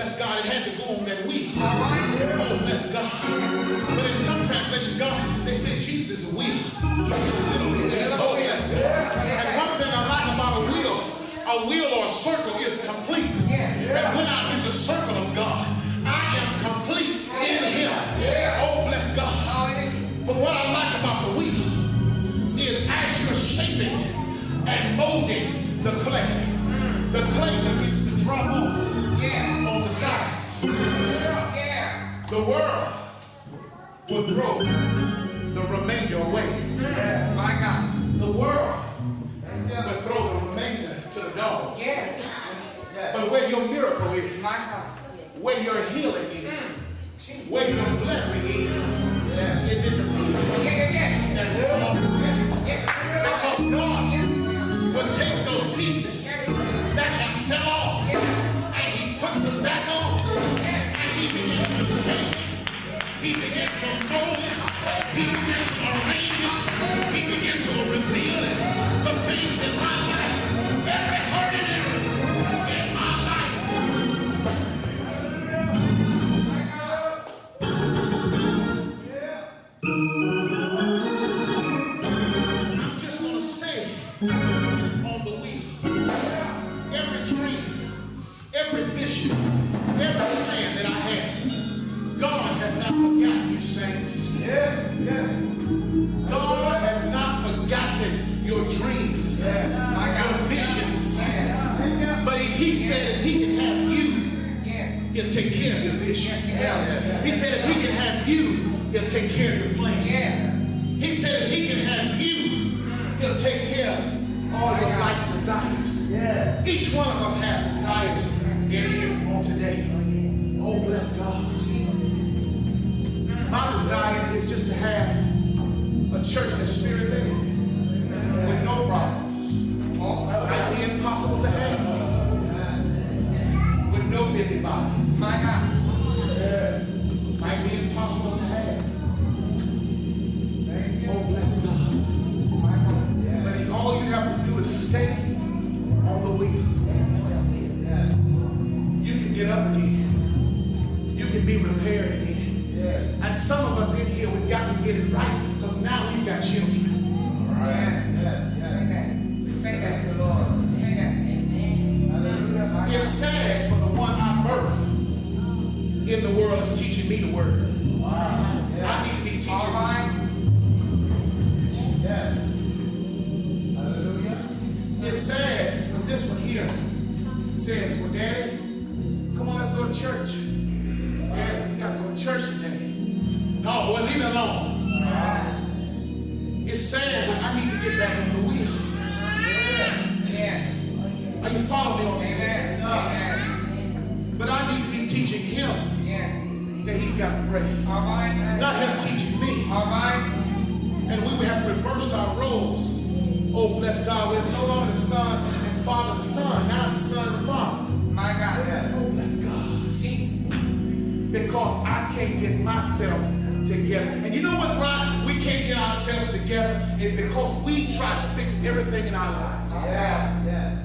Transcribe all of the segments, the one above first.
bless God, it had to go on that wheel. Oh, bless God. But in some translations, God, they said Jesus is a wheel. Oh, bless God. And one thing I like about a wheel or a circle is complete. And when I'm in the circle of God, I am complete in Him. Oh, bless God. But what I like about the wheel is as you're shaping and molding the clay begins to drop off on the sides. The world will throw the remainder away. My God. The world will throw the remainder to the dogs. But where your miracle is, where your healing is, where your blessing is in the pieces that fall off the way. Because God will take those pieces that have fell off and He puts them back on, and He begins to shape it. He begins to mold it. He begins to arrange it. He begins to reveal it. The things in my life, every hurt and error in my life. I'm just going to stay on the wheel. Every dream, every vision, every plan that I have, God has not forgotten you, saints. God has not forgotten your dreams, your visions. But if He said if He can have you, He'll take care of your vision. He said if He can have you, He'll take care of your plans. He said if He can have you, He'll take care of all your life desires. Each one of us have desires in here on today. Oh, bless God. My desire is just to have a church that's spirit-led with no problems. Might be impossible to have with no busybodies. Might be impossible to have. Oh, bless God. But all you have to do is stay on the wheel. You can get up again. You can be repaired again. And some of us in here, we've got to get it right because now we've got children. Say that. It's sad for the one I birthed in the world is teaching me the word. I need to be teaching you. It's sad when this one here says, well, Daddy, come on, let's go to church. Daddy, we got to go to church today. No, boy, leave it alone. It's sad when I need to get back on the wheel. Are you following me on today? But I need to be teaching him that he's got to pray. Not him teaching me. And we would have reversed our roles. Oh, bless God, where it's no longer the Son and Father the Son. Now it's the Son and the Father. My God. Oh, bless God. Because I can't get myself together. And you know what, Ron? We can't get ourselves together. It's because we try to fix everything in our lives.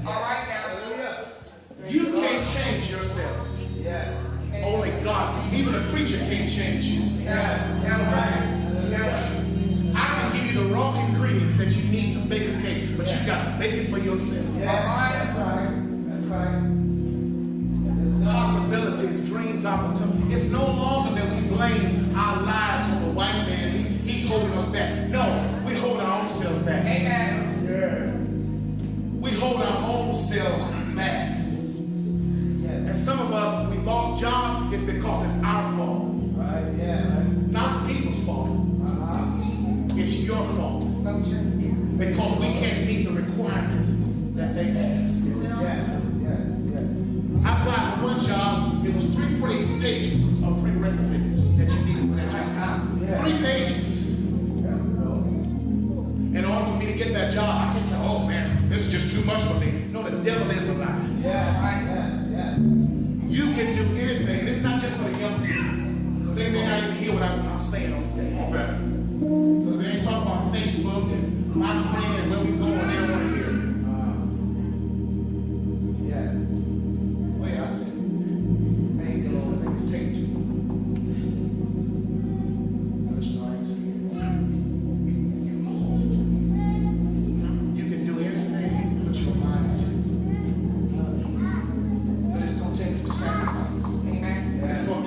All right, now. You can't change yourselves. Only God can. Even a preacher can't change you. I can give you the raw ingredients that you need to bake a cake, but you got to bake it for yourself. That's right. Possibilities, dreams, opportunities. It's no longer that we blame our lives on the white man. He's holding us back. No, we hold our own selves back. Amen. We hold our own selves back. And some of us, we lost jobs, it's because it's our fault. Not the people's fault. It's your fault. Because we can't meet the requirements that they ask. I applied for one job. It was 3 pages of prerequisites that you needed for that job. 3 pages. In order for me to get that job, I can't say, oh man, this is just too much for me. No, the devil is a liar. You can do anything. And it's not just for the young people. Because they may not even hear what I'm saying on today. Because we ain't talking about Facebook and my friend and where we going. They don't want to hear it. Oh yeah, I see.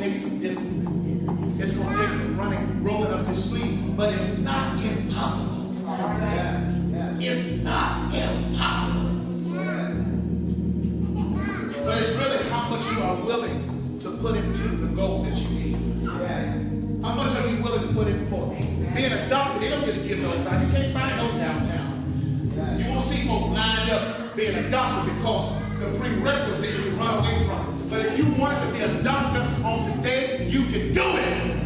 to take some discipline. It's going to take some rolling up your sleeve, but it's not impossible. It's not impossible. But it's really how much you are willing to put into the goal that you need. How much are you willing to put in for? Being a doctor, they don't just give those out. You can't find those downtown. You won't see folks lined up being a doctor because the prerequisite is to run away from it. But if you wanted to be a doctor on today, you can do it.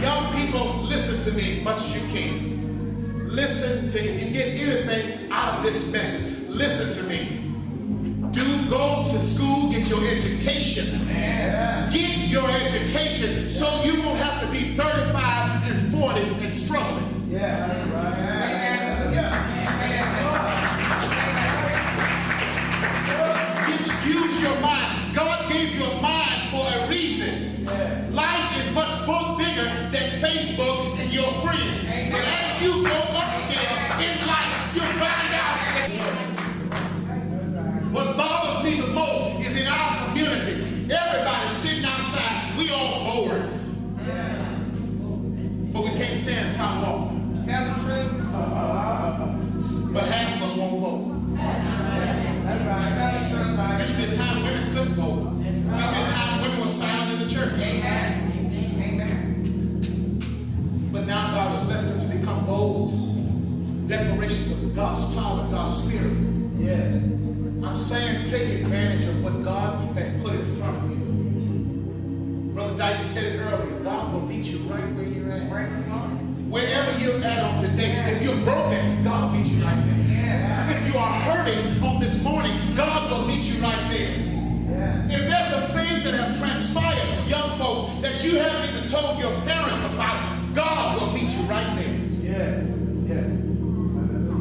Young people, listen to me as much as you can. Listen to, if you get anything out of this message, listen to me. Do go to school, get your education. Get your education so you won't have to be 35 and 40 and struggling. Use your mind. God gave you a mind for a reason. Life is much bigger than Facebook and your friends. And as you go upscale in life, you'll find out. What bothers me the most is in our community, everybody's sitting outside. We all bored. But we can't stand stop walking. Tell the truth. But half of us won't vote. There used to be a time women couldn't vote. There used to be a time women were silent in the church. Amen. But now God has blessed them to become bold declarations of God's power, God's spirit. I'm saying take advantage of what God has put in front of you. Brother Dicey said it earlier. God will meet you right where you're at. Wherever you're at on today, if you're broken, God will meet you right there. If you are hurting on this morning, God will meet you right there. If there's some things that have transpired, young folks, that you haven't even told your parents about, God will meet you right there.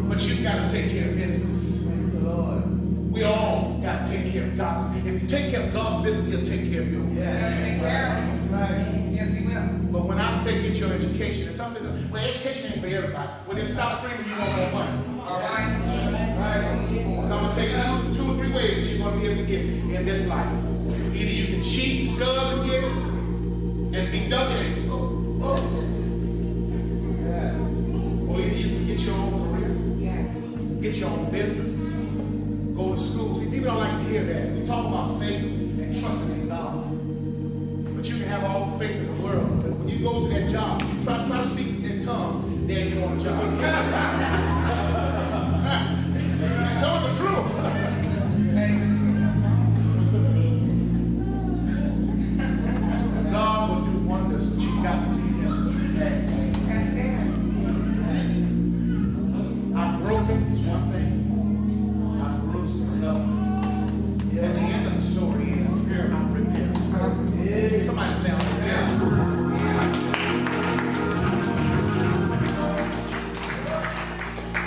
But you've got to take care of business. We all got to take care of God's business. If you take care of God's business, He'll take care of yours. He'll take care of it. Yes, He will. But when I say get your education, it's something that, well, education ain't for everybody. Well, then stop screaming you want more money. All right. Because I'm going to tell you two or three ways that you're going to be able to get in this life. Either you can cheat, scuzz, and get it, and be ducking it. Or either you can get your own career. Get your own business. Go to school. See, people don't like to hear that. We talk about faith and trusting in God. But you can have all the faith in the world. But when you go to that job, you try to speak in tongues, they ain't going to job. He's telling the truth. God will do wonders, but you got to do Him that way. I'm broken is one thing. At the end of the story is I'm repaired. Somebody say I'm repaired.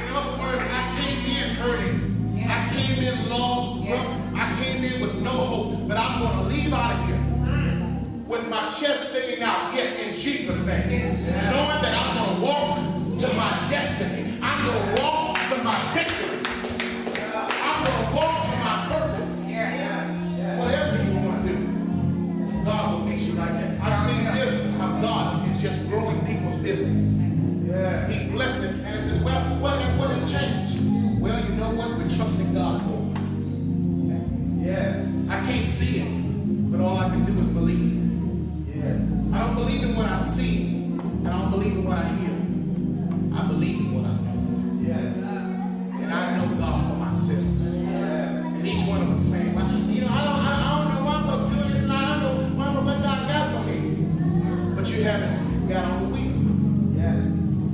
In other words, I came in hurting. I came in lost. I came in with no hope. But I'm going to leave out of here with my chest sticking out. Yes, in Jesus' name. Knowing that I'm going to walk to my destiny. I'm going to walk to my victory. I'm going to walk to my purpose. Whatever you want to do, God will meet you right there. I've seen business how God is just growing people's businesses. He's blessing them. And it says, well, what has changed? Well, you know what? We're trusting God more. I can't see it, but all I can do is believe. I don't believe in what I see, and I don't believe in what I hear. I believe in what I know. And I know God for myself. And each one of us saying, well, you know, I don't know why I was doing this, and I don't know what God got for me. But you haven't got on the wheel.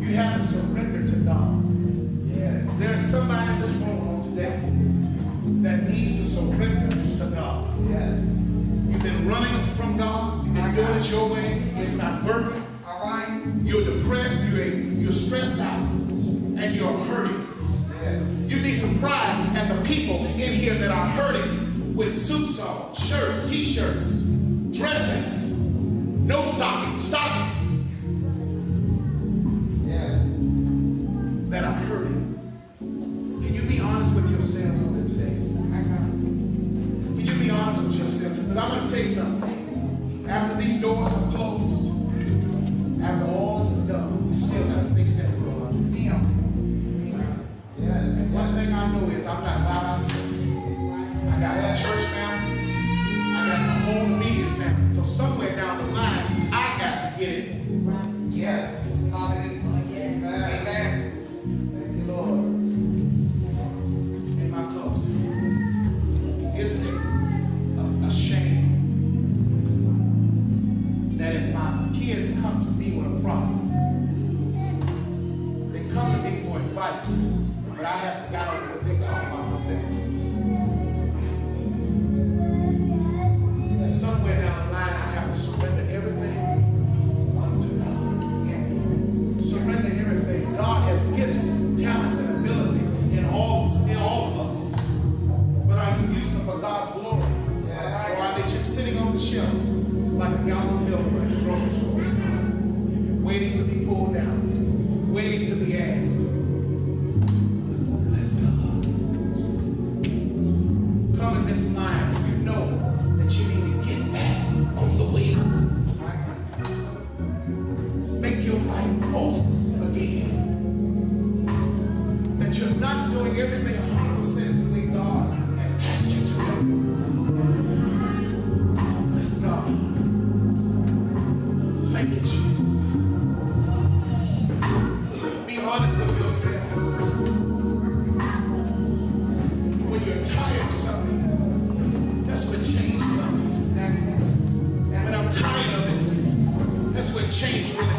You haven't surrendered to God. There's somebody in this room on today that needs to surrender to God. You've been running from God. You've been doing it your way. It's not working. All right. You're depressed. You're stressed out. And you're hurting. You'd be surprised at the people in here that are hurting with suits on, shirts, t-shirts, dresses, no stockings, that are hurting. Can you be honest with yourselves on it today? So somewhere down the line, I got to get it. Yes. Hallelujah. Amen. Thank you, Lord. In my closing, isn't it a shame that if my kids come to me with a problem, they come to me for advice, but I haven't got over what they talk about myself. Somewhere down the line, I have to surrender everything unto God. Surrender everything. God has gifts, talents, and ability in all of us. But are you using them for God's glory? Or are they just sitting on the shelf like a gallon of milk at the grocery store, waiting to be pulled down, waiting to be asked? Oh, bless God. Come in this line, you know that you need to get back on the wheel. Make your life over again. That you're not doing everything 100% the way God has asked you to do. Oh, bless God. Thank you, Jesus. Be honest with yourselves. When you're tired of something, that's when change comes. When I'm tired of it, that's when change really